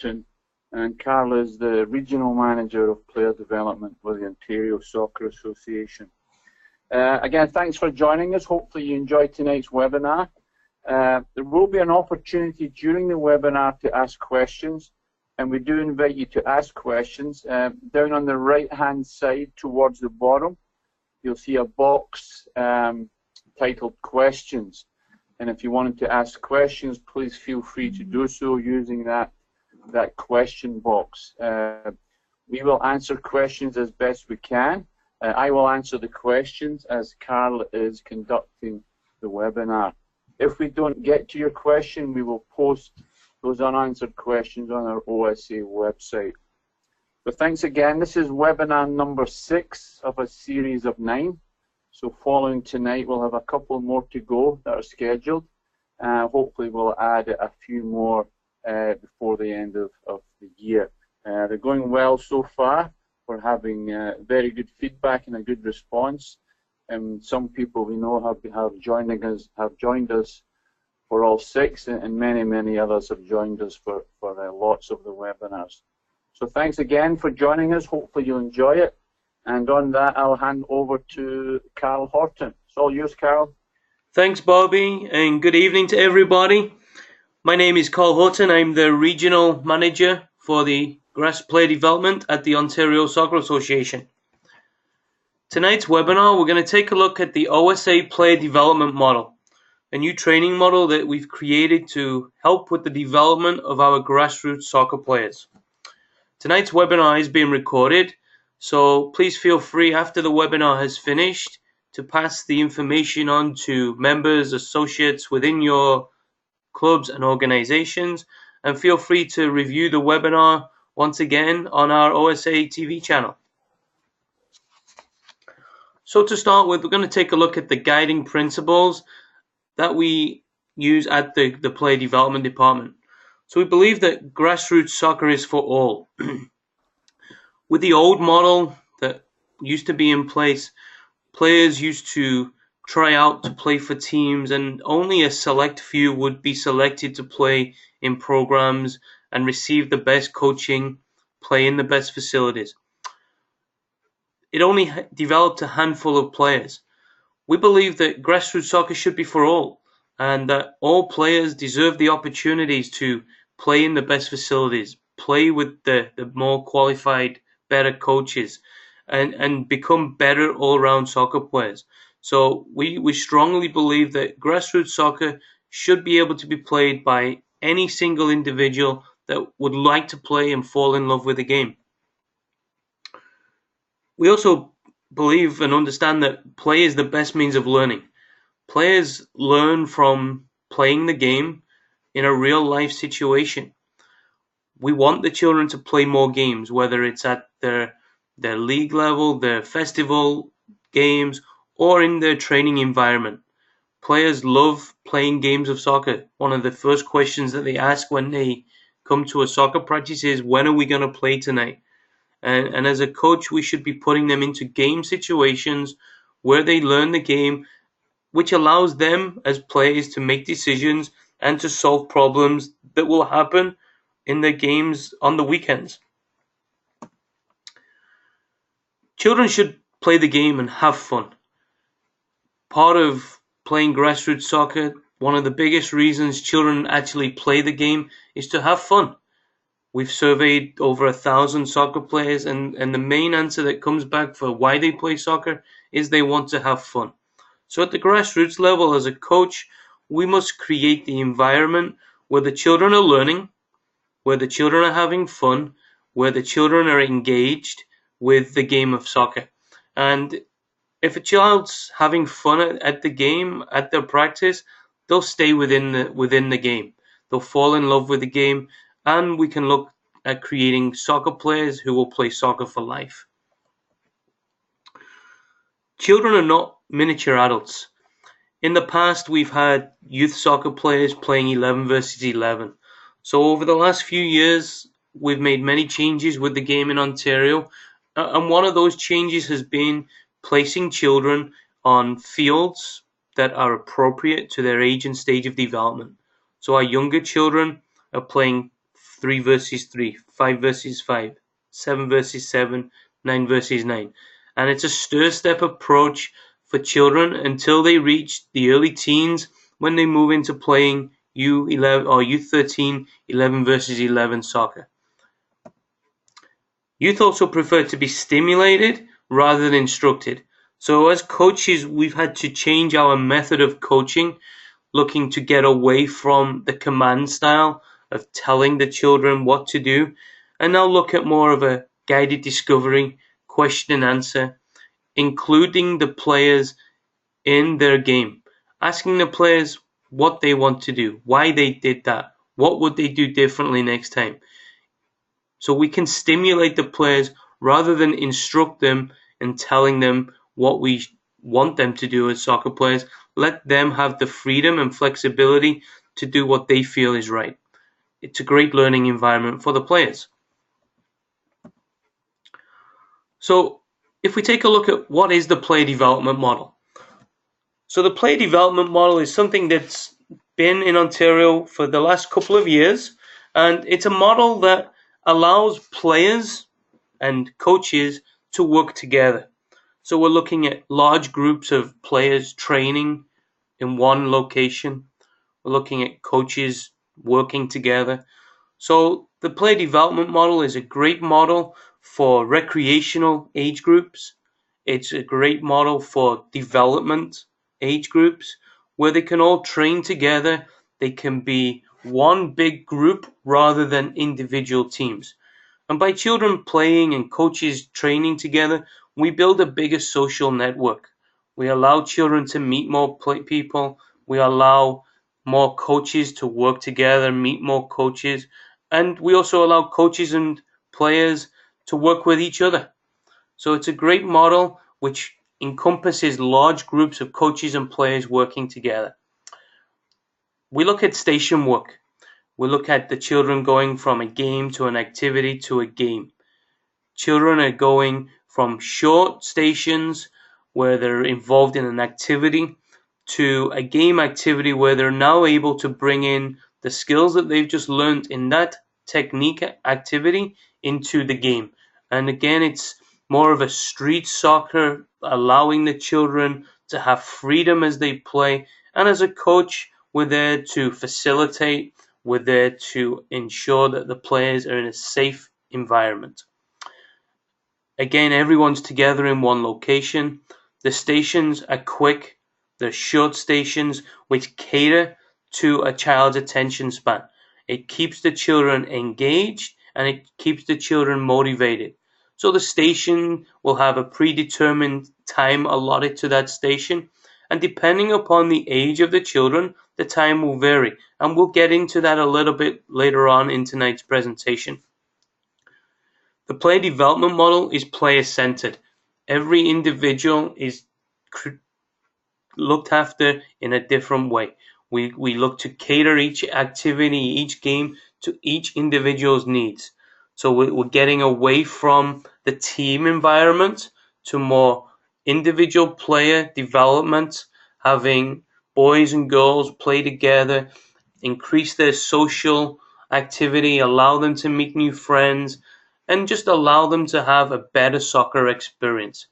Horton, and Carl is the Regional Manager of Player Development with the Ontario Soccer Association. Again, thanks for joining us. Hopefully you enjoyed tonight's webinar. There will be an opportunity during the webinar to ask questions, and we do invite you to ask questions. Down on the right-hand side towards the bottom, you'll see a box titled Questions. And if you wanted to ask questions, please feel free to do so using that question box. We will answer questions as best we can. I will answer the questions as Carl is conducting the webinar. If we don't get to your question, we will post those unanswered questions on our OSA website. So thanks again. This is webinar number 6 of a series of 9. So following tonight, we'll have a couple more to go that are scheduled. Hopefully we'll add a few more before the end of the year. They're going well so far. We're having very good feedback and a good response. And some people we know have joined us for all 6, and many others have joined us for lots of the webinars. So thanks again for joining us. Hopefully you'll enjoy it. And on that, I'll hand over to Carl Horton. It's all yours, Carl. Thanks, Bobby, and good evening to everybody. My name is Carl Horton. I'm the Regional Manager for the Grassroots Player Development at the Ontario Soccer Association. Tonight's webinar, we're going to take a look at the OSA Player Development Model, a new training model that we've created to help with the development of our grassroots soccer players. Tonight's webinar is being recorded, so please feel free after the webinar has finished to pass the information on to members, associates within your clubs and organizations, and feel free to review the webinar once again on our OSA TV channel. So to start with, we're going to take a look at the guiding principles that we use at the player development department. So we believe that grassroots soccer is for all. With the old model that used to be in place, players used to try out to play for teams, and only a select few would be selected to play in programs and receive the best coaching, play in the best facilities. It only developed a handful of players. We believe that grassroots soccer should be for all, and that all players deserve the opportunities to play in the best facilities, play with the more qualified, better coaches, and become better all-round soccer players. So we strongly believe that grassroots soccer should be able to be played by any single individual that would like to play and fall in love with the game. We also believe and understand that play is the best means of learning. Players learn from playing the game in a real life situation. We want the children to play more games, whether it's at their league level, their festival games, or in their training environment. Players love playing games of soccer. One of the first questions that they ask when they come to a soccer practice is, when are we going to play tonight? And as a coach, we should be putting them into game situations where they learn the game, which allows them as players to make decisions and to solve problems that will happen in their games on the weekends. Children should play the game and have fun. Part of playing grassroots soccer, one of the biggest reasons children actually play the game is to have fun. We've surveyed over 1,000 soccer players, and the main answer that comes back for why they play soccer is they want to have fun. So at the grassroots level, as a coach, we must create the environment where the children are learning, where the children are having fun, where the children are engaged with the game of soccer. And if a child's having fun at the game, at their practice, they'll stay within the game. They'll fall in love with the game, and we can look at creating soccer players who will play soccer for life. Children are not miniature adults. In the past, we've had youth soccer players playing 11 versus 11. So over the last few years, we've made many changes with the game in Ontario, and one of those changes has been placing children on fields that are appropriate to their age and stage of development. So our younger children are playing 3 versus 3, 5 versus 5, 7 versus 7, 9 versus 9. And it's a stir-step approach for children until they reach the early teens, when they move into playing U11 or U13 11 versus 11 soccer. Youth also prefer to be stimulated rather than instructed. So as coaches, we've had to change our method of coaching, looking to get away from the command style of telling the children what to do, and now look at more of a guided discovery, question and answer, including the players in their game, asking the players what they want to do, why they did that, what would they do differently next time. So we can stimulate the players rather than instruct them and telling them what we want them to do as soccer players. Let them have the freedom and flexibility to do what they feel is right. It's a great learning environment for the players. So if we take a look at what is the player development model. So the player development model is something that's been in Ontario for the last couple of years, and it's a model that allows players and coaches to work together. So we're looking at large groups of players training in one location. We're looking at coaches working together. So the player development model is a great model for recreational age groups. It's a great model for development age groups where they can all train together. They can be one big group rather than individual teams. And by children playing and coaches training together, we build a bigger social network. We allow children to meet more people. We allow more coaches to work together, meet more coaches. And we also allow coaches and players to work with each other. So it's a great model which encompasses large groups of coaches and players working together. We look at station work. We look at the children going from a game to an activity to a game. Children are going from short stations where they're involved in an activity to a game activity where they're now able to bring in the skills that they've just learned in that technique activity into the game. And again, it's more of a street soccer, allowing the children to have freedom as they play. And as a coach, we're there to facilitate. We're there to ensure that the players are in a safe environment. Again, everyone's together in one location. The stations are quick. They're short stations which cater to a child's attention span. It keeps the children engaged and it keeps the children motivated. So the station will have a predetermined time allotted to that station, and depending upon the age of the children, the time will vary. And we'll get into that a little bit later on in tonight's presentation. The player development model is player-centered. Every individual is looked after in a different way. We look to cater each activity, each game to each individual's needs. So we're getting away from the team environment to more individual player development, having boys and girls play together, increase their social activity, allow them to meet new friends, and just allow them to have a better soccer experience.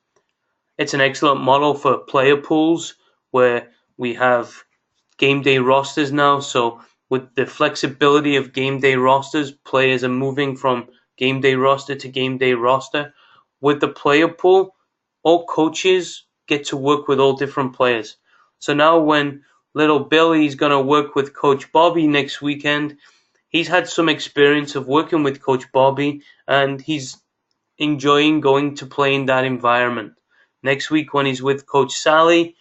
It's an excellent model for player pools where we have game day rosters now. So with the flexibility of game day rosters, players are moving from game day roster to game day roster. With the player pool, all coaches get to work with all different players. So now when little Billy's going to work with Coach Bobby next weekend, he's had some experience of working with Coach Bobby and he's enjoying going to play in that environment. Next week when he's with Coach Sally,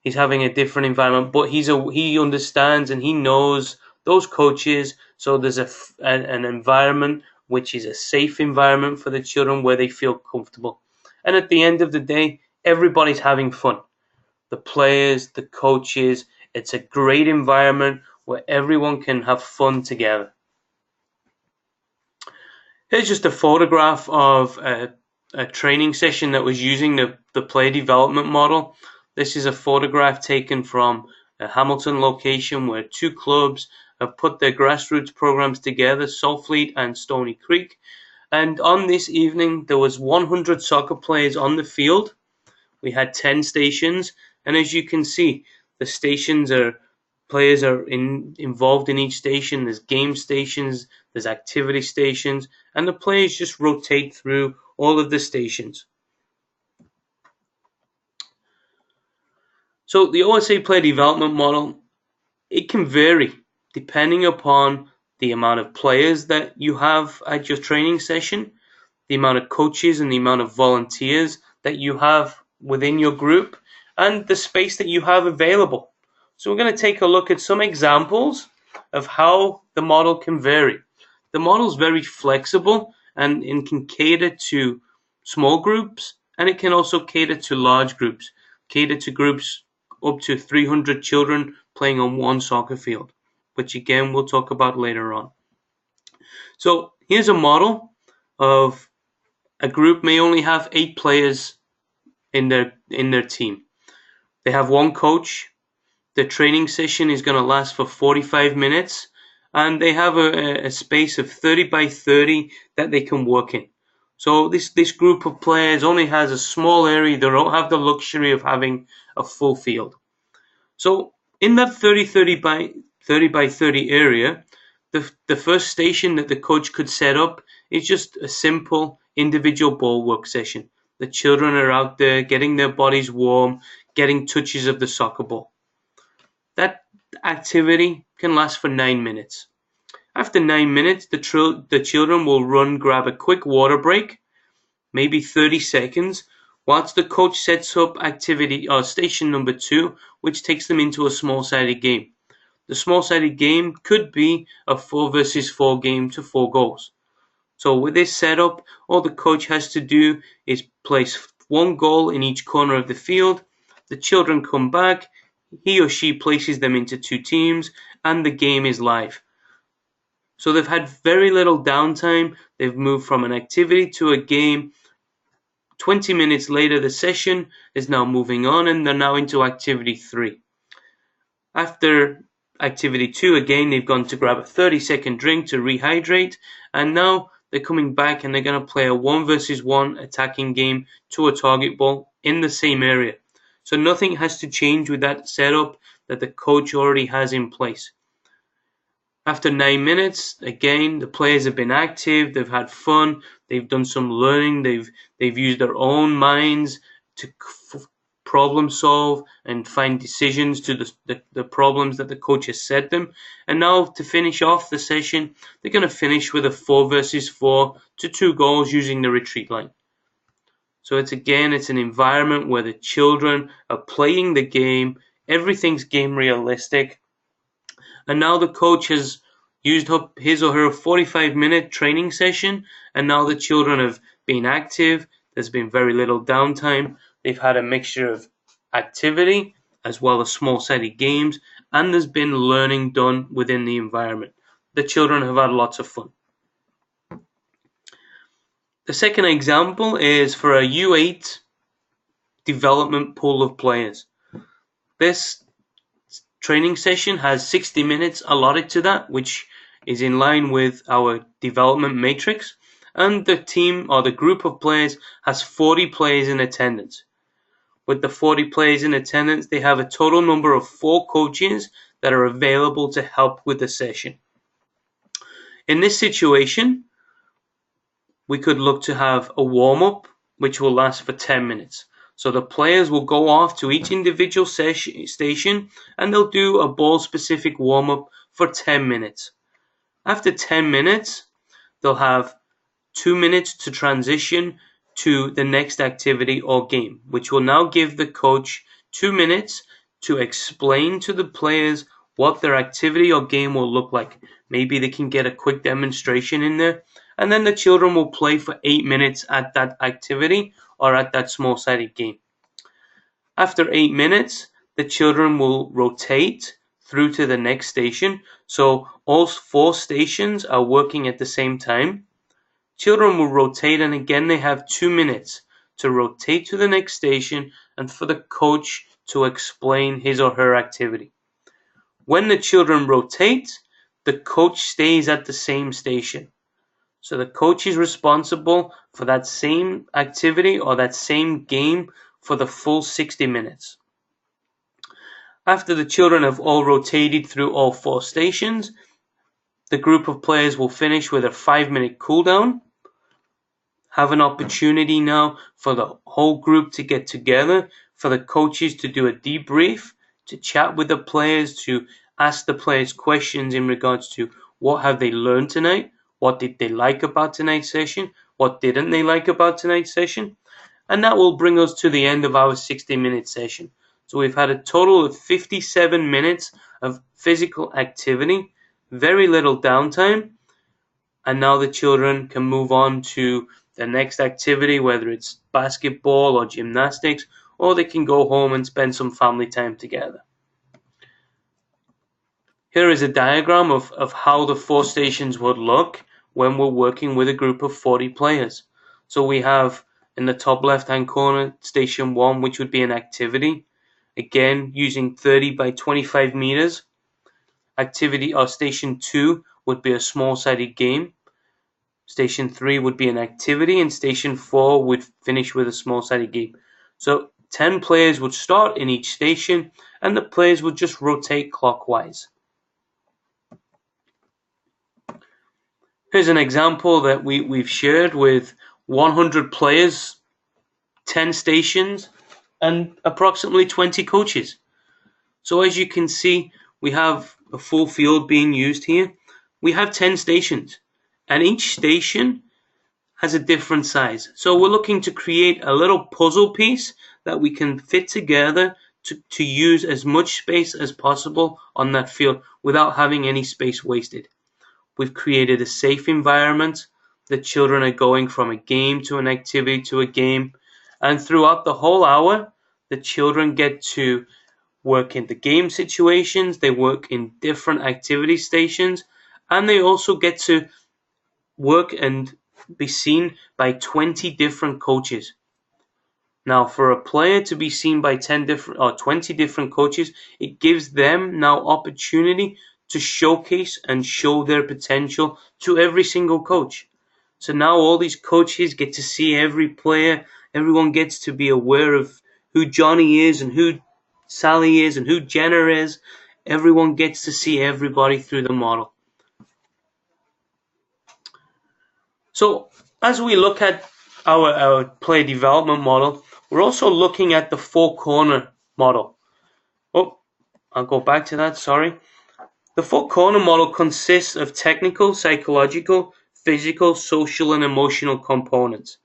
he's having a different environment, but he understands and he knows those coaches. So there's an environment which is a safe environment for the children where they feel comfortable. And at the end of the day, everybody's having fun. The players, the coaches, it's a great environment where everyone can have fun together. Here's just a photograph of a training session that was using the player development model. This is a photograph taken from a Hamilton location where two clubs have put their grassroots programs together, Saltfleet and Stony Creek. And on this evening, there was 100 soccer players on the field. We had 10 stations, and as you can see, the stations players are involved in each station. There's game stations, there's activity stations, and the players just rotate through all of the stations. So the OSA player development model, it can vary depending upon the amount of players that you have at your training session, the amount of coaches and the amount of volunteers that you have within your group, and the space that you have available. So we're going to take a look at some examples of how the model can vary. The model is very flexible and it can cater to small groups, and it can also cater to large groups, cater to groups up to 300 children playing on one soccer field, which again we'll talk about later on. So here's a model of a group may only have 8 players in their team. They have one coach. The training session is going to last for 45 minutes, and they have a space of 30 by 30 that they can work in. So this group of players only has a small area. They don't have the luxury of having a full field. So in that 30 by 30 area, the first station that the coach could set up is just a simple individual ball work session. The children are out there getting their bodies warm, getting touches of the soccer ball. That activity can last for 9 minutes. After 9 minutes, the children will grab a quick water break, maybe 30 seconds, whilst the coach sets up activity or station number 2, which takes them into a small-sided game. The small-sided game could be a 4 versus 4 game to 4 goals. So with this setup, all the coach has to do is place 1 goal in each corner of the field. The children come back, he or she places them into 2 teams, and the game is live. So they've had very little downtime. They've moved from an activity to a game. 20 minutes later, the session is now moving on, and they're now into activity 3. After activity 2, again, they've gone to grab a 30-second drink to rehydrate, and now they're coming back and they're going to play a 1 versus 1 attacking game to a target ball in the same area. So nothing has to change with that setup that the coach already has in place. After 9 minutes, again, the players have been active, they've had fun, they've done some learning, they've used their own minds to problem solve and find decisions to the problems that the coach has set them. And now to finish off the session, they're going to finish with a 4 versus 4 to 2 goals using the retreat line. So it's an environment where the children are playing the game, everything's game realistic, and now the coach has used up his or her 45-minute training session, and now the children have been active, there's been very little downtime, they've had a mixture of activity as well as small-sided games, and there's been learning done within the environment. The children have had lots of fun. The second example is for a U8 development pool of players. This training session has 60 minutes allotted to that, which is in line with our development matrix, and the team or the group of players has 40 players in attendance. With the 40 players in attendance, they have a total number of 4 coaches that are available to help with the session. In this situation, we could look to have a warm-up which will last for 10 minutes. So the players will go off to each individual station and they'll do a ball-specific warm-up for 10 minutes. After 10 minutes, they'll have 2 minutes to transition to the next activity or game, which will now give the coach 2 minutes to explain to the players what their activity or game will look like. Maybe they can get a quick demonstration in there, and then the children will play for 8 minutes at that activity or at that small-sided game. After 8 minutes, the children will rotate through to the next station, so all 4 stations are working at the same time. Children will rotate, and again they have 2 minutes to rotate to the next station and for the coach to explain his or her activity. When the children rotate, the coach stays at the same station. So the coach is responsible for that same activity or that same game for the full 60 minutes. After the children have all rotated through all 4 stations, the group of players will finish with a 5-minute cooldown, have an opportunity now for the whole group to get together, for the coaches to do a debrief, to chat with the players, to ask the players questions in regards to what have they learned tonight, what did they like about tonight's session, what didn't they like about tonight's session, and that will bring us to the end of our 60-minute session. So we've had a total of 57 minutes of physical activity, very little downtime, and now the children can move on to the next activity, whether it's basketball or gymnastics, or they can go home and spend some family time together. Here is a diagram of how the 4 stations would look when we're working with a group of 40 players. So we have in the top left-hand corner, station 1, which would be an activity. Again, using 30 by 25 meters. Activity or station 2 would be a small-sided game. Station 3 would be an activity, and station 4 would finish with a small-sided game. So 10 players would start in each station, and the players would just rotate clockwise. Here's an example that we've shared with 100 players, 10 stations, and approximately 20 coaches. So as you can see, we have a full field being used here. We have 10 stations, and each station has a different size. So we're looking to create a little puzzle piece that we can fit together to use as much space as possible on that field without having any space wasted. We've created a safe environment. The children are going from a game to an activity to a game. And throughout the whole hour, the children get to work in the game situations, they work in different activity stations, and they also get to work and be seen by 20 different coaches. Now, for a player to be seen by 10 different or 20 different coaches, it gives them now opportunity to showcase and show their potential to every single coach. So now all these coaches get to see every player. Everyone gets to be aware of who Johnny is and who Sally is and who Jenna is. Everyone gets to see everybody through the model. So as we look at our player development model, we're also looking at the 4-corner model. Oh, I'll go back to that, sorry. The 4-corner model consists of technical, psychological, physical, social, and emotional components.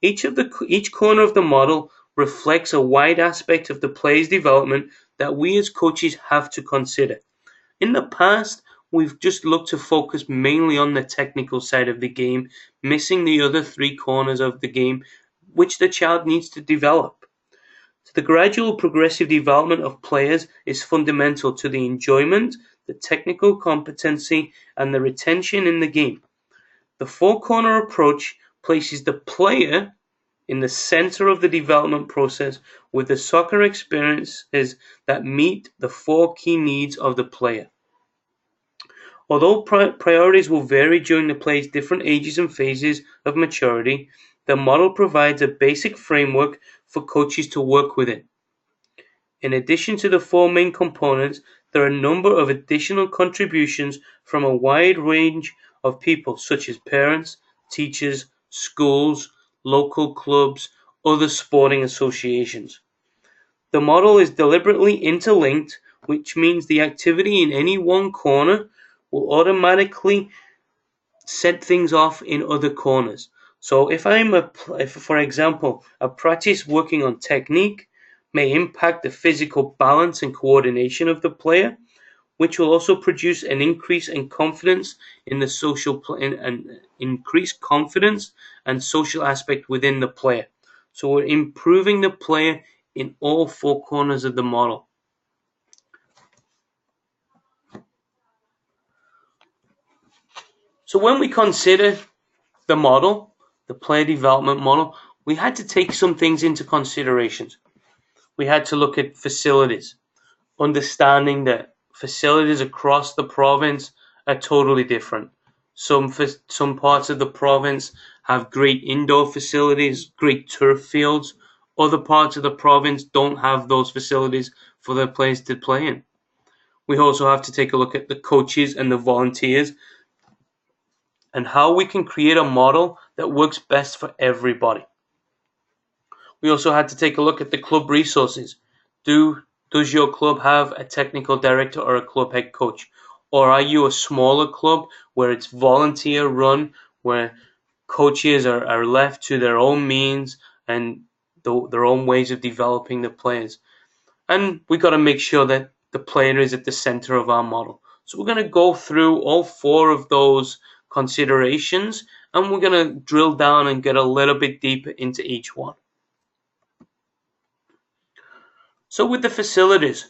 Each corner of the model reflects a wide aspect of the player's development that we as coaches have to consider. In the past, we've just looked to focus mainly on the technical side of the game, missing the other 3 corners of the game, which the child needs to develop. The gradual progressive development of players is fundamental to the enjoyment, the technical competency, and the retention in the game. The 4-corner approach places the player in the center of the development process with the soccer experiences that meet the 4 key needs of the player. Although priorities will vary during the player's different ages and phases of maturity, the model provides a basic framework for coaches to work within. In addition to the 4 main components, there are a number of additional contributions from a wide range of people such as parents, teachers, schools, local clubs, other sporting associations. The model is deliberately interlinked, which means the activity in any one corner will automatically set things off in other corners. So if for example, a practice working on technique may impact the physical balance and coordination of the player, which will also produce an increase in confidence in the social and increased confidence and social aspect within the player. So we're improving the player in all 4 corners of the model. So when we consider the model, the player development model, we had to take some things into consideration. We had to look at facilities, understanding that facilities across the province are totally different. Some parts of the province have great indoor facilities, great turf fields. Other parts of the province don't have those facilities for their players to play in. We also have to take a look at the coaches and the volunteers and how we can create a model that works best for everybody. We also had to take a look at the club resources. Does your club have a technical director or a club head coach? Or are you a smaller club where it's volunteer run, where coaches are left to their own means and their own ways of developing the players? And we got to make sure that the player is at the center of our model. So we're going to go through all 4 of those considerations, and we're going to drill down and get a little bit deeper into each one. So with the facilities,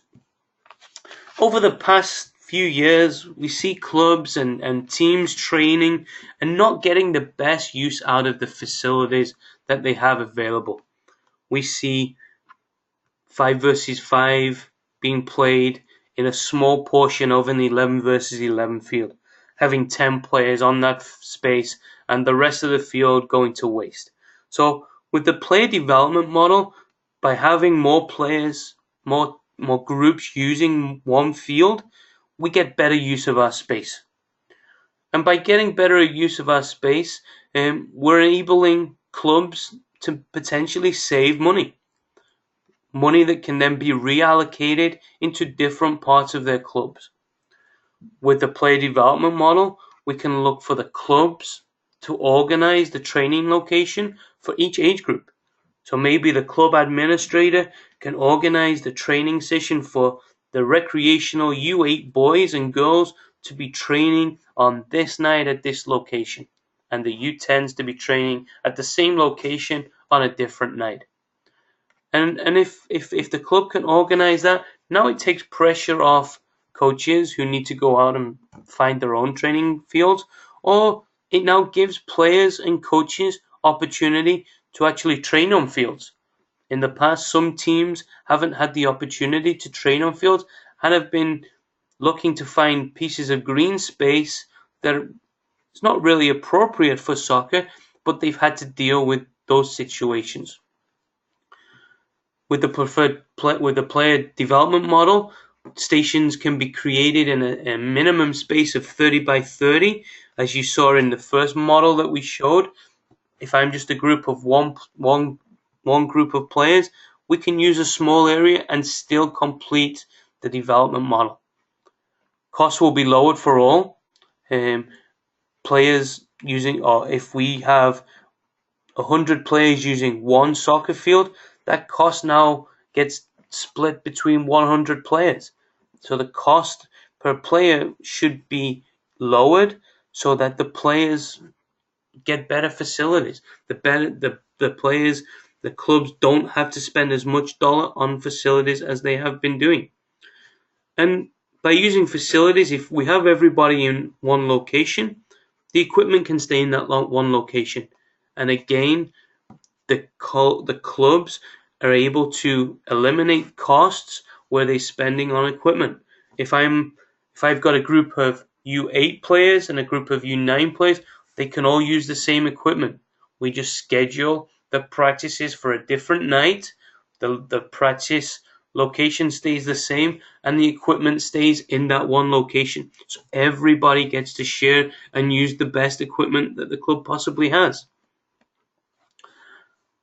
over the past few years, we see clubs and teams training and not getting the best use out of the facilities that they have available. We see 5 versus 5 being played in a small portion of an 11 versus 11 field, having 10 players on that space and the rest of the field going to waste. So with the player development model, by having more players, more groups using one field, we get better use of our space. And by getting better use of our space, we're enabling clubs to potentially save money that can then be reallocated into different parts of their clubs. With the player development model, we can look for the clubs to organize the training location for each age group. So maybe the club administrator can organize the training session for the recreational U8 boys and girls to be training on this night at this location, and the U10s to be training at the same location on a different night. And if the club can organize that, now it takes pressure off coaches who need to go out and find their own training fields, or it now gives players and coaches opportunity to actually train on fields. In the past, some teams haven't had the opportunity to train on fields and have been looking to find pieces of green space that it's not really appropriate for soccer, but they've had to deal with those situations. With the player development model, stations can be created in a minimum space of 30 by 30, as you saw in the first model that we showed. If I'm just a group of one group of players, we can use a small area and still complete the development model. Costs will be lowered for all. Players using, or if we have 100 players using one soccer field, that cost now gets split between 100 players. So the cost per player should be lowered so that the players get better facilities. The players, the clubs don't have to spend as much dollar on facilities as they have been doing. And by using facilities, if we have everybody in one location, the equipment can stay in that one location. And again, the clubs are able to eliminate costs where they're spending on equipment. If I've got a group of U8 players and a group of U9 players, they can all use the same equipment. We just schedule the practices for a different night. The practice location stays the same and the equipment stays in that one location. So everybody gets to share and use the best equipment that the club possibly has.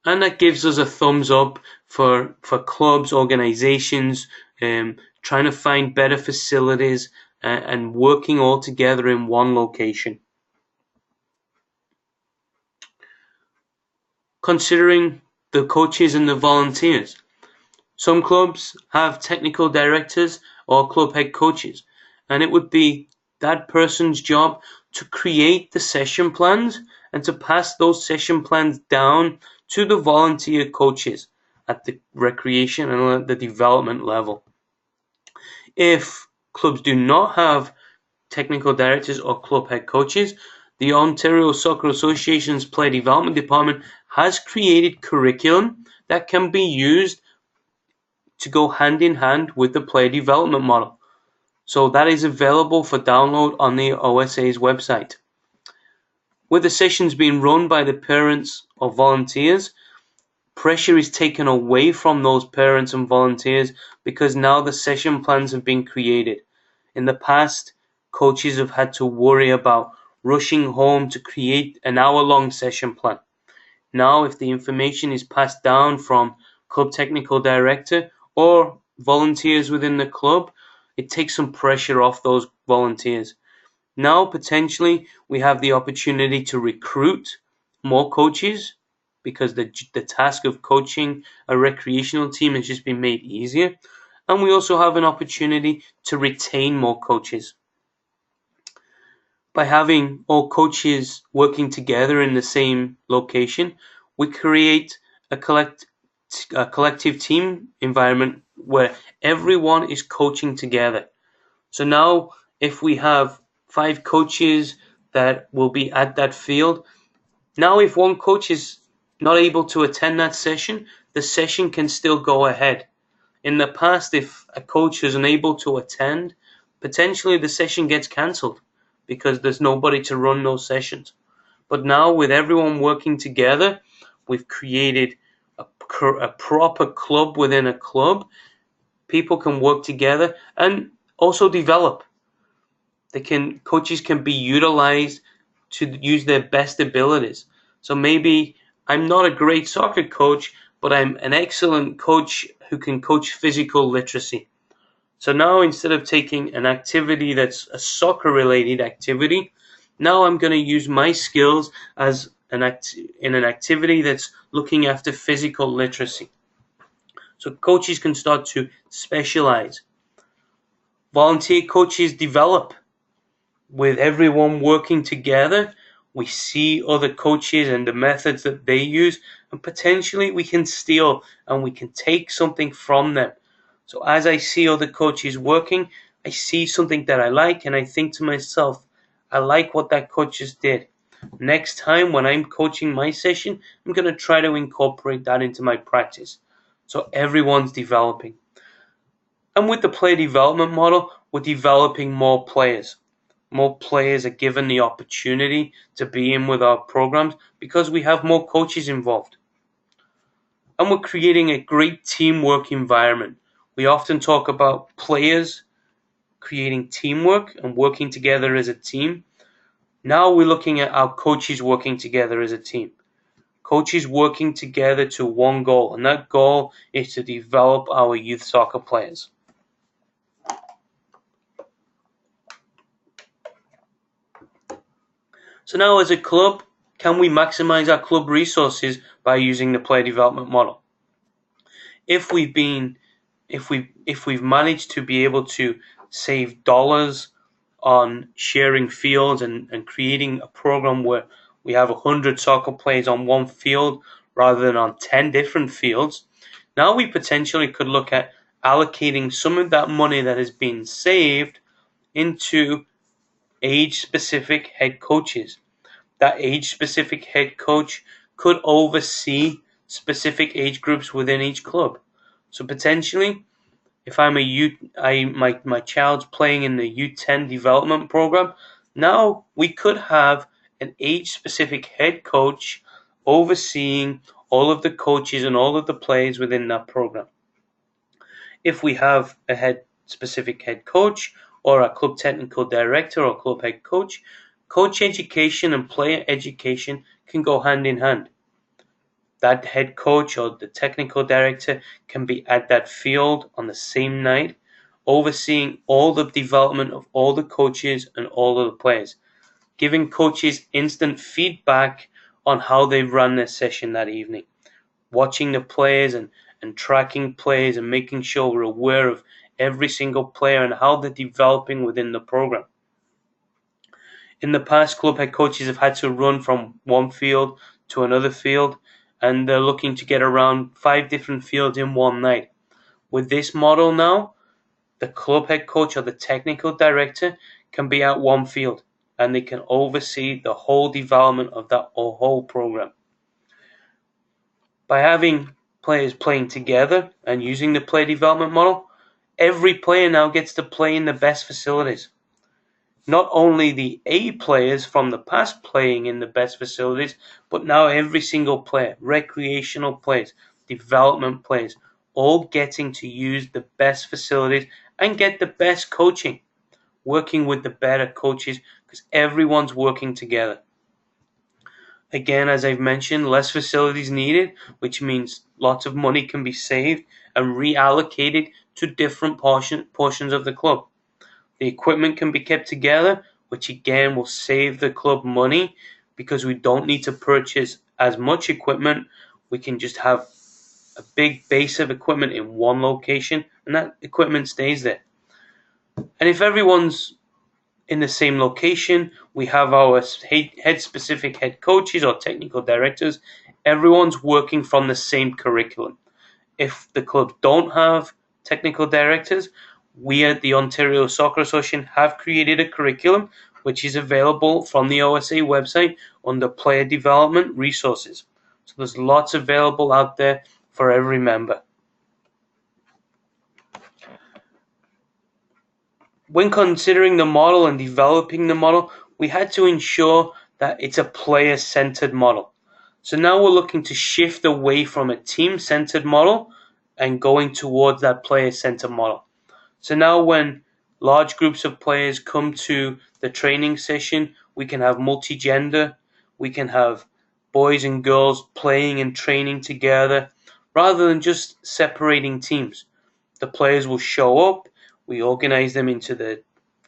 And that gives us a thumbs up for clubs, organizations, trying to find better facilities and working all together in one location. Considering the coaches and the volunteers. Some clubs have technical directors or club head coaches, and it would be that person's job to create the session plans and to pass those session plans down to the volunteer coaches at the recreation and the development level. If clubs do not have technical directors or club head coaches, the Ontario Soccer Association's Player Development Department has created curriculum that can be used to go hand in hand with the player development model. So that is available for download on the OSA's website. With the sessions being run by the parents or volunteers, pressure is taken away from those parents and volunteers because now the session plans have been created. In the past, coaches have had to worry about rushing home to create an hour-long session plan. Now, if the information is passed down from club technical director or volunteers within the club, it takes some pressure off those volunteers. Now, potentially, we have the opportunity to recruit more coaches because the task of coaching a recreational team has just been made easier. And we also have an opportunity to retain more coaches. By having all coaches working together in the same location, we create a collective team environment where everyone is coaching together. So now, if we have 5 coaches that will be at that field, now if one coach is not able to attend that session, the session can still go ahead. In the past, if a coach is unable to attend, potentially the session gets cancelled because there's nobody to run those sessions. But now with everyone working together, we've created a proper club within a club. People can work together and also develop. Coaches can be utilized to use their best abilities. So maybe I'm not a great soccer coach, but I'm an excellent coach who can coach physical literacy. So now instead of taking an activity that's a soccer related activity, now I'm going to use my skills as in an activity that's looking after physical literacy. So coaches can start to specialize. Volunteer coaches develop. With everyone working together, we see other coaches and the methods that they use, and potentially we can steal and we can take something from them. So as I see other coaches working, I see something that I like and I think to myself, I like what that coach just did. Next time when I'm coaching my session, I'm going to try to incorporate that into my practice. So everyone's developing. And with the player development model, we're developing more players. More players are given the opportunity to be in with our programs because we have more coaches involved. And we're creating a great teamwork environment. We often talk about players creating teamwork and working together as a team. Now we're looking at our coaches working together as a team. Coaches working together to one goal, and that goal is to develop our youth soccer players. So now as a club, can we maximize our club resources by using the player development model? If we've managed to be able to save dollars on sharing fields and creating a program where we have 100 soccer players on one field rather than on 10 different fields, now we potentially could look at allocating some of that money that has been saved into age-specific head coaches. That age-specific head coach could oversee specific age groups within each club. So potentially, if I'm my child's playing in the U10 development program, now we could have an age-specific head coach overseeing all of the coaches and all of the players within that program. If we have a specific head coach or a club technical director or club head coach, coach education and player education can go hand in hand. That head coach or the technical director can be at that field on the same night, overseeing all the development of all the coaches and all of the players, giving coaches instant feedback on how they've run their session that evening, watching the players and tracking players and making sure we're aware of every single player and how they're developing within the program. In the past, club head coaches have had to run from one field to another field, and they're looking to get around 5 different fields in one night. With this model now, the club head coach or the technical director can be at one field, and they can oversee the whole development of that whole program. By having players playing together and using the player development model, Every player now gets to play in the best facilities. Not only the A players from the past playing in the best facilities, but now every single player, recreational players, development players, all getting to use the best facilities and get the best coaching, working with the better coaches because everyone's working together. Again, as I've mentioned, less facilities needed, which means lots of money can be saved and reallocated to different portions of the club. The equipment can be kept together, which again will save the club money because we don't need to purchase as much equipment. We can just have a big base of equipment in one location and that equipment stays there. And if everyone's in the same location, we have our specific head coaches or technical directors. Everyone's working from the same curriculum. If the club don't have technical directors, we at the Ontario Soccer Association have created a curriculum which is available from the OSA website under player development resources. So there's lots available out there for every member. When considering the model and developing the model, we had to ensure that it's a player-centered model. So now we're looking to shift away from a team-centered model and going towards that player-centered model. So now when large groups of players come to the training session, we can have multi-gender, we can have boys and girls playing and training together, rather than just separating teams. The players will show up, we organize them into the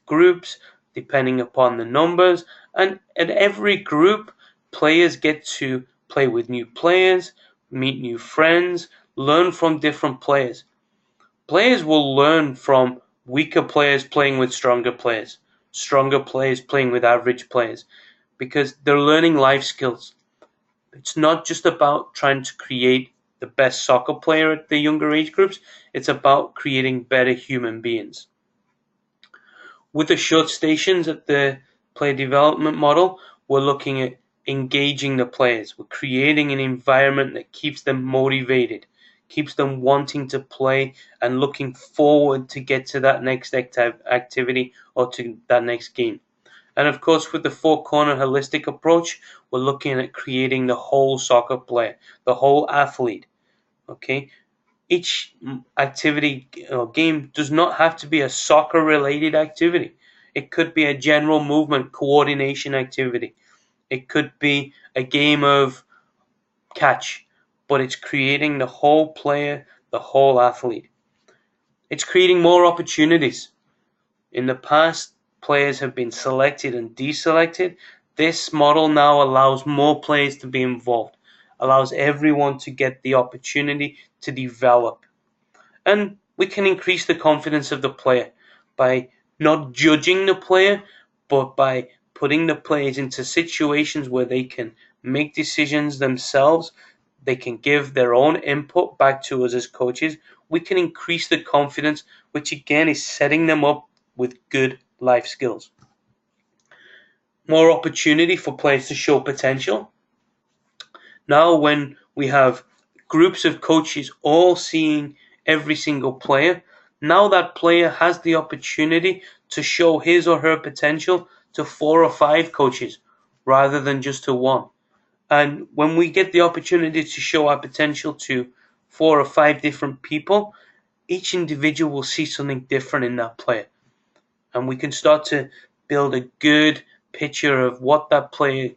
groups depending upon the numbers, and at every group, players get to play with new players, meet new friends, learn from different players. Players will learn from weaker players playing with stronger players playing with average players, because they're learning life skills. It's not just about trying to create the best soccer player at the younger age groups, it's about creating better human beings. With the short stations at the player development model, we're looking at engaging the players. We're creating an environment that keeps them motivated, keeps them wanting to play and looking forward to get to that next activity or to that next game. And of course, with the four-corner holistic approach, we're looking at creating the whole soccer player, the whole athlete. Okay, each activity or game does not have to be a soccer-related activity. It could be a general movement coordination activity. It could be a game of catch, but it's creating the whole player, the whole athlete. It's creating more opportunities. In the past, players have been selected and deselected. This model now allows more players to be involved, allows everyone to get the opportunity to develop. And we can increase the confidence of the player by not judging the player, but by putting the players into situations where they can make decisions themselves, they can give their own input back to us as coaches. We can increase the confidence, which again is setting them up with good life skills. More opportunity for players to show potential. Now when we have groups of coaches all seeing every single player, now that player has the opportunity to show his or her potential to 4 or 5 coaches rather than just to one. And when we get the opportunity to show our potential to 4 or 5 different people, each individual will see something different in that player. And we can start to build a good picture of what that player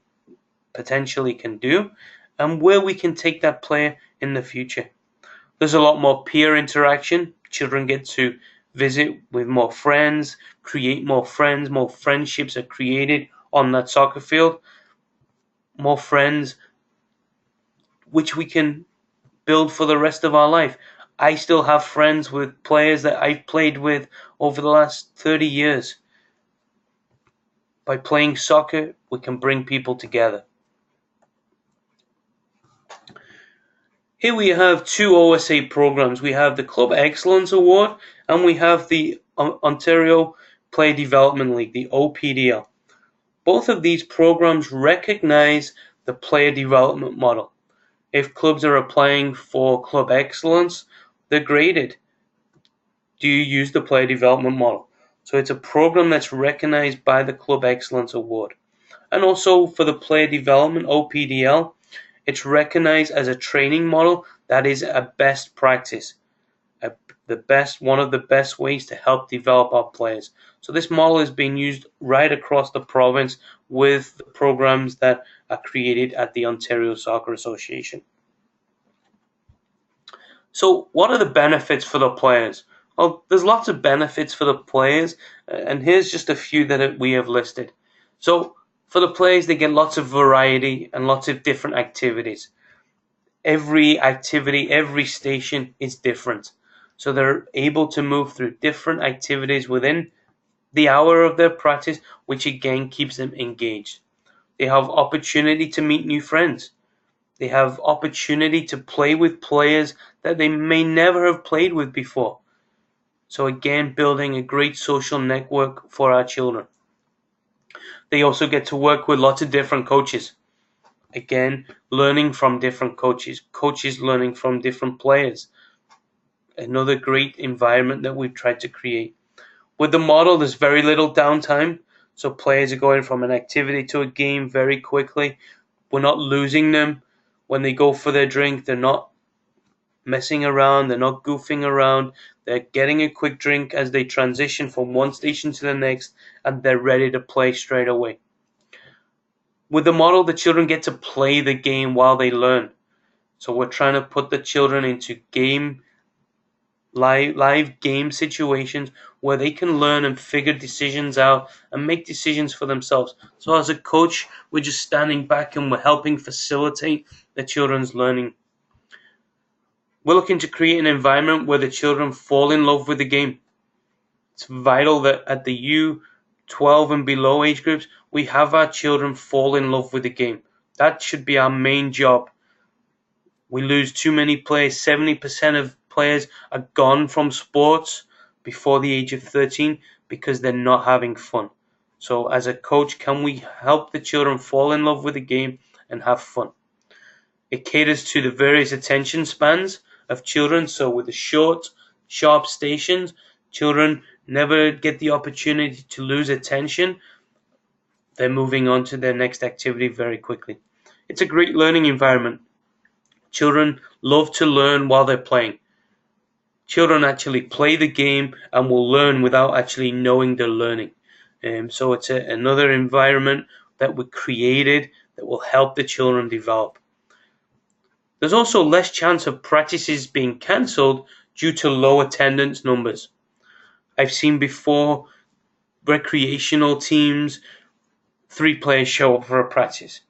potentially can do and where we can take that player in the future. There's a lot more peer interaction. Children get to visit with more friends, create more friends, more friendships are created on that soccer field, more friends which we can build for the rest of our life. I still have friends with players that I've played with over the last 30 years. By playing soccer, we can bring people together. Here we have 2 OSA programs. We have the Club Excellence Award and we have the Ontario Player Development League, the OPDL. Both of these programs recognize the player development model. If clubs are applying for Club Excellence, they're graded. do you use the player development model? So it's a program that's recognized by the Club Excellence Award. And also for the player development, OPDL, it's recognized as a training model that is a best practice, one of the best ways to help develop our players. So this model is being used right across the province with the programs that are created at the Ontario Soccer Association. So what are the benefits for the players? Well, there's lots of benefits for the players, and here's just a few that we have listed. So for the players, they get lots of variety and lots of different activities. Every activity, every station is different. So they're able to move through different activities within the hour of their practice, which again keeps them engaged. They have opportunity to meet new friends. They have opportunity to play with players that they may never have played with before. So again, building a great social network for our children. They also get to work with lots of different coaches. Again, learning from different coaches, coaches learning from different players. Another great environment that we've tried to create. With the model, there's very little downtime. So players are going from an activity to a game very quickly. We're not losing them. When they go for their drink, they're not messing around, they're not goofing around, they're getting a quick drink as they transition from one station to the next, and they're ready to play straight away. With the model, the children get to play the game while they learn. So we're trying to put the children into live game situations where they can learn and figure decisions out and make decisions for themselves. So as a coach, we're just standing back and we're helping facilitate the children's learning. We're looking to create an environment where the children fall in love with the game. It's vital that at the U12 and below age groups, we have our children fall in love with the game. That should be our main job. We lose too many players. 70% of players are gone from sports before the age of 13 because they're not having fun. So as a coach, can we help the children fall in love with the game and have fun? It caters to the various attention spans of children. So with the short, sharp stations, children never get the opportunity to lose attention. They're moving on to their next activity very quickly. It's a great learning environment. Children love to learn while they're playing. Children actually play the game and will learn without actually knowing they're learning. So it's another environment that we created that will help the children develop. There's also less chance of practices being cancelled due to low attendance numbers. I've seen before recreational teams, 3 players show up for a practice.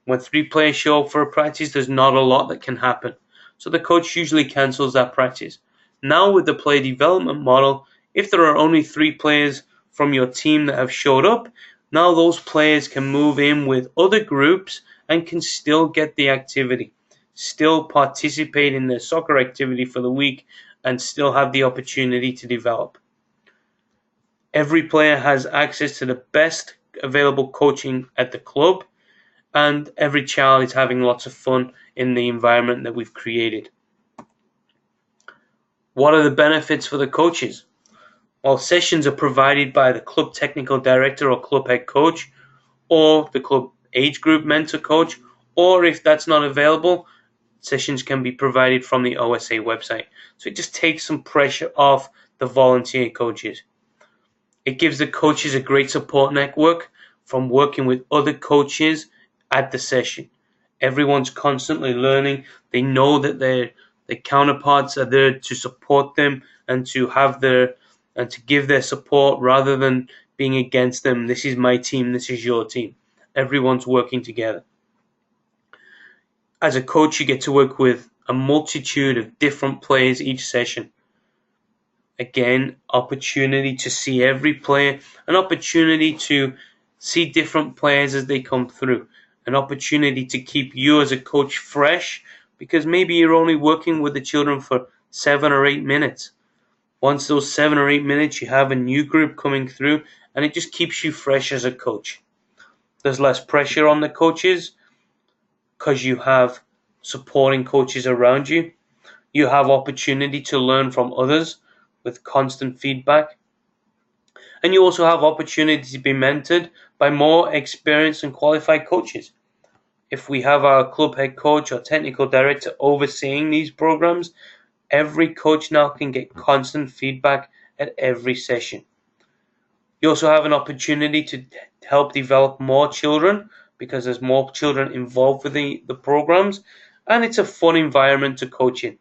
When 3 players show up for a practice, there's not a lot that can happen. So the coach usually cancels that practice. Now with the player development model, if there are only 3 players from your team that have showed up, now those players can move in with other groups and can still get the activity, still participate in their soccer activity for the week, and still have the opportunity to develop. Every player has access to the best available coaching at the club, and every child is having lots of fun in the environment that we've created. What are the benefits for the coaches? Well, sessions are provided by the club technical director or club head coach, or the club age group mentor coach, or if that's not available, sessions can be provided from the OSA website. So it just takes some pressure off the volunteer coaches. It gives the coaches a great support network from working with other coaches at the session. Everyone's constantly learning. They know that their counterparts are there to support them and to give their support rather than being against them. This is my team, this is your team. Everyone's working together. As a coach, you get to work with a multitude of different players each session. Again, opportunity to see every player, an opportunity to see different players as they come through, an opportunity to keep you as a coach fresh, because maybe you're only working with the children for 7 or 8 minutes. Once those 7 or 8 minutes, you have a new group coming through, and it just keeps you fresh as a coach. There's less pressure on the coaches because you have supporting coaches around you. You have opportunity to learn from others. with constant feedback. And you also have opportunity to be mentored by more experienced and qualified coaches. If we have our club head coach or technical director overseeing these programs, every coach now can get constant feedback at every session. You also have an opportunity to help develop more children because there's more children involved with the programs, and it's a fun environment to coach in.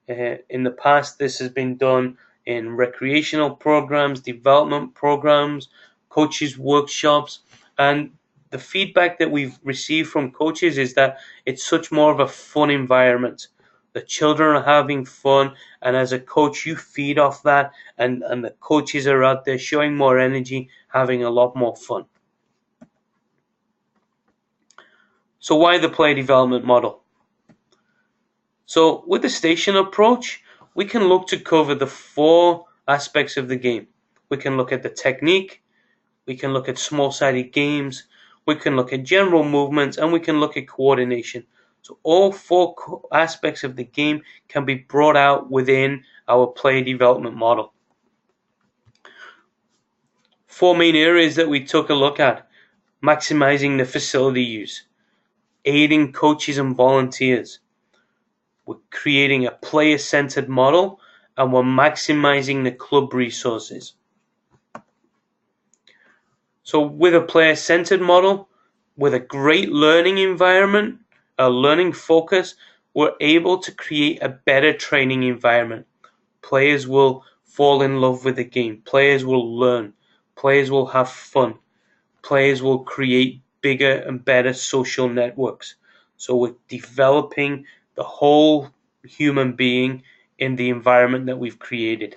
In the past, this has been done in recreational programs, development programs, coaches workshops, and the feedback that we've received from coaches is that it's such more of a fun environment. The children are having fun, and as a coach, you feed off that, and the coaches are out there showing more energy, having a lot more fun. So why the play development model? So with the station approach, we can look to cover the 4 aspects of the game. We can look at the technique, we can look at small-sided games, we can look at general movements, and we can look at coordination. So all 4 aspects of the game can be brought out within our play development model. 4 main areas that we took a look at: maximizing the facility use, aiding coaches and volunteers, we're creating a player-centered model, and we're maximizing the club resources. So with a player-centered model, with a great learning environment, a learning focus, we're able to create a better training environment. Players will fall in love with the game. Players will learn. Players will have fun. Players will create bigger and better social networks. So we're developing the whole human being in the environment that we've created.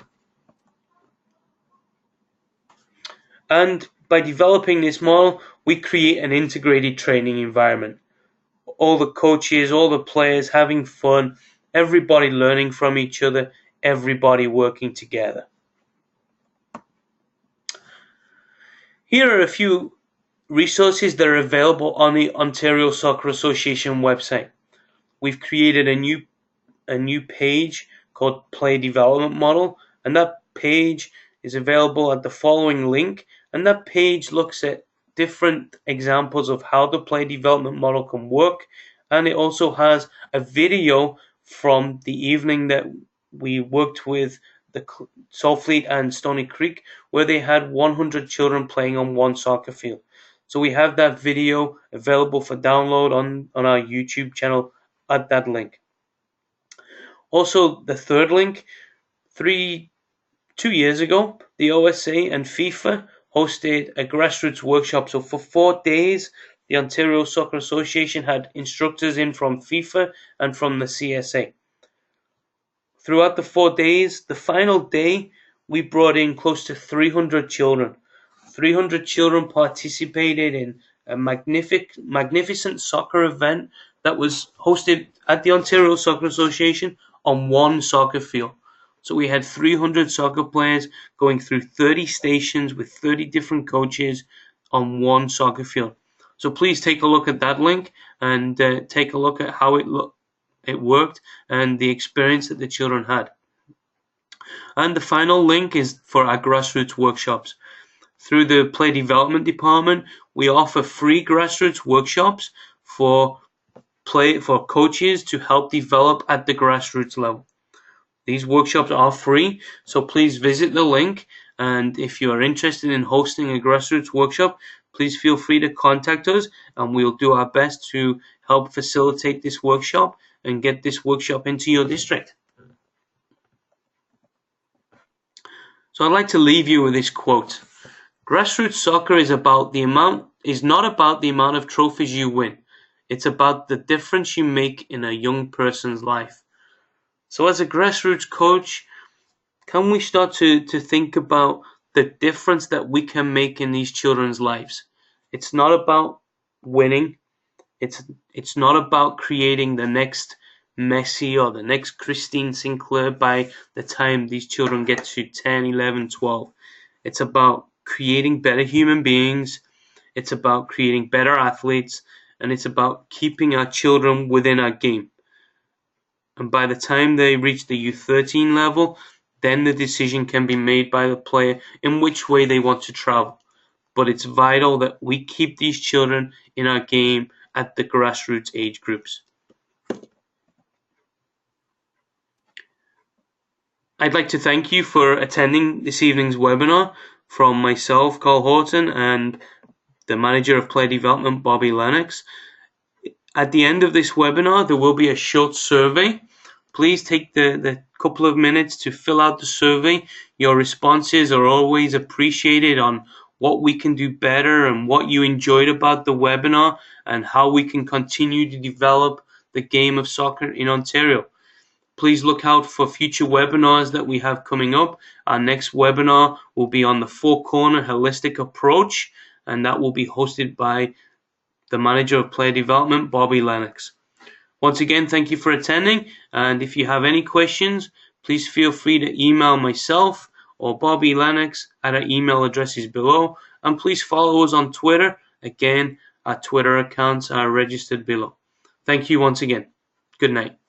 And by developing this model, we create an integrated training environment. All the coaches, all the players having fun, everybody learning from each other, everybody working together. Here are a few resources that are available on the Ontario Soccer Association website. We've created a new page called Play Development Model, and that page is available at the following link, and that page looks at different examples of how the play development model can work, and it also has a video from the evening that we worked with the Saltfleet and Stony Creek, where they had 100 children playing on one soccer field. So we have that video available for download on our YouTube channel at that link. Also, the third link, 2 years ago, the OSA and FIFA hosted a grassroots workshop. So for 4 days, the Ontario Soccer Association had instructors in from FIFA and from the CSA. Throughout the 4 days, the final day, we brought in close to 300 children. 300 children participated in a magnificent soccer event that was hosted at the Ontario Soccer Association on one soccer field. So we had 300 soccer players going through 30 stations with 30 different coaches on one soccer field. So please take a look at that link and take a look at how it worked and the experience that the children had. And the final link is for our grassroots workshops. Through the Play Development Department, we offer free grassroots workshops for coaches to help develop at the grassroots level. These workshops are free, so please visit the link, and if you are interested in hosting a grassroots workshop, please feel free to contact us, and we'll do our best to help facilitate this workshop and get this workshop into your district. So I'd like to leave you with this quote. Grassroots soccer is not about the amount of trophies you win. It's about the difference you make in a young person's life. So as a grassroots coach, can we start to think about the difference that we can make in these children's lives? It's not about winning. It's not about creating the next Messi or the next Christine Sinclair by the time these children get to 10, 11, 12. It's about creating better human beings. It's about creating better athletes, and it's about keeping our children within our game. And by the time they reach the U13 level, then the decision can be made by the player in which way they want to travel. But it's vital that we keep these children in our game at the grassroots age groups. I'd like to thank you for attending this evening's webinar from myself, Carl Horton, and the Manager of Player Development, Bobby Lennox. At the end of this webinar, there will be a short survey. Please take the couple of minutes to fill out the survey. Your responses are always appreciated on what we can do better and what you enjoyed about the webinar and how we can continue to develop the game of soccer in Ontario. Please look out for future webinars that we have coming up. Our next webinar will be on the four-corner holistic approach, and that will be hosted by the Manager of Player Development, Bobby Lennox. Once again, thank you for attending, and if you have any questions, please feel free to email myself or Bobby Lennox at our email addresses below, and please follow us on Twitter. Again, our Twitter accounts are registered below. Thank you once again. Good night.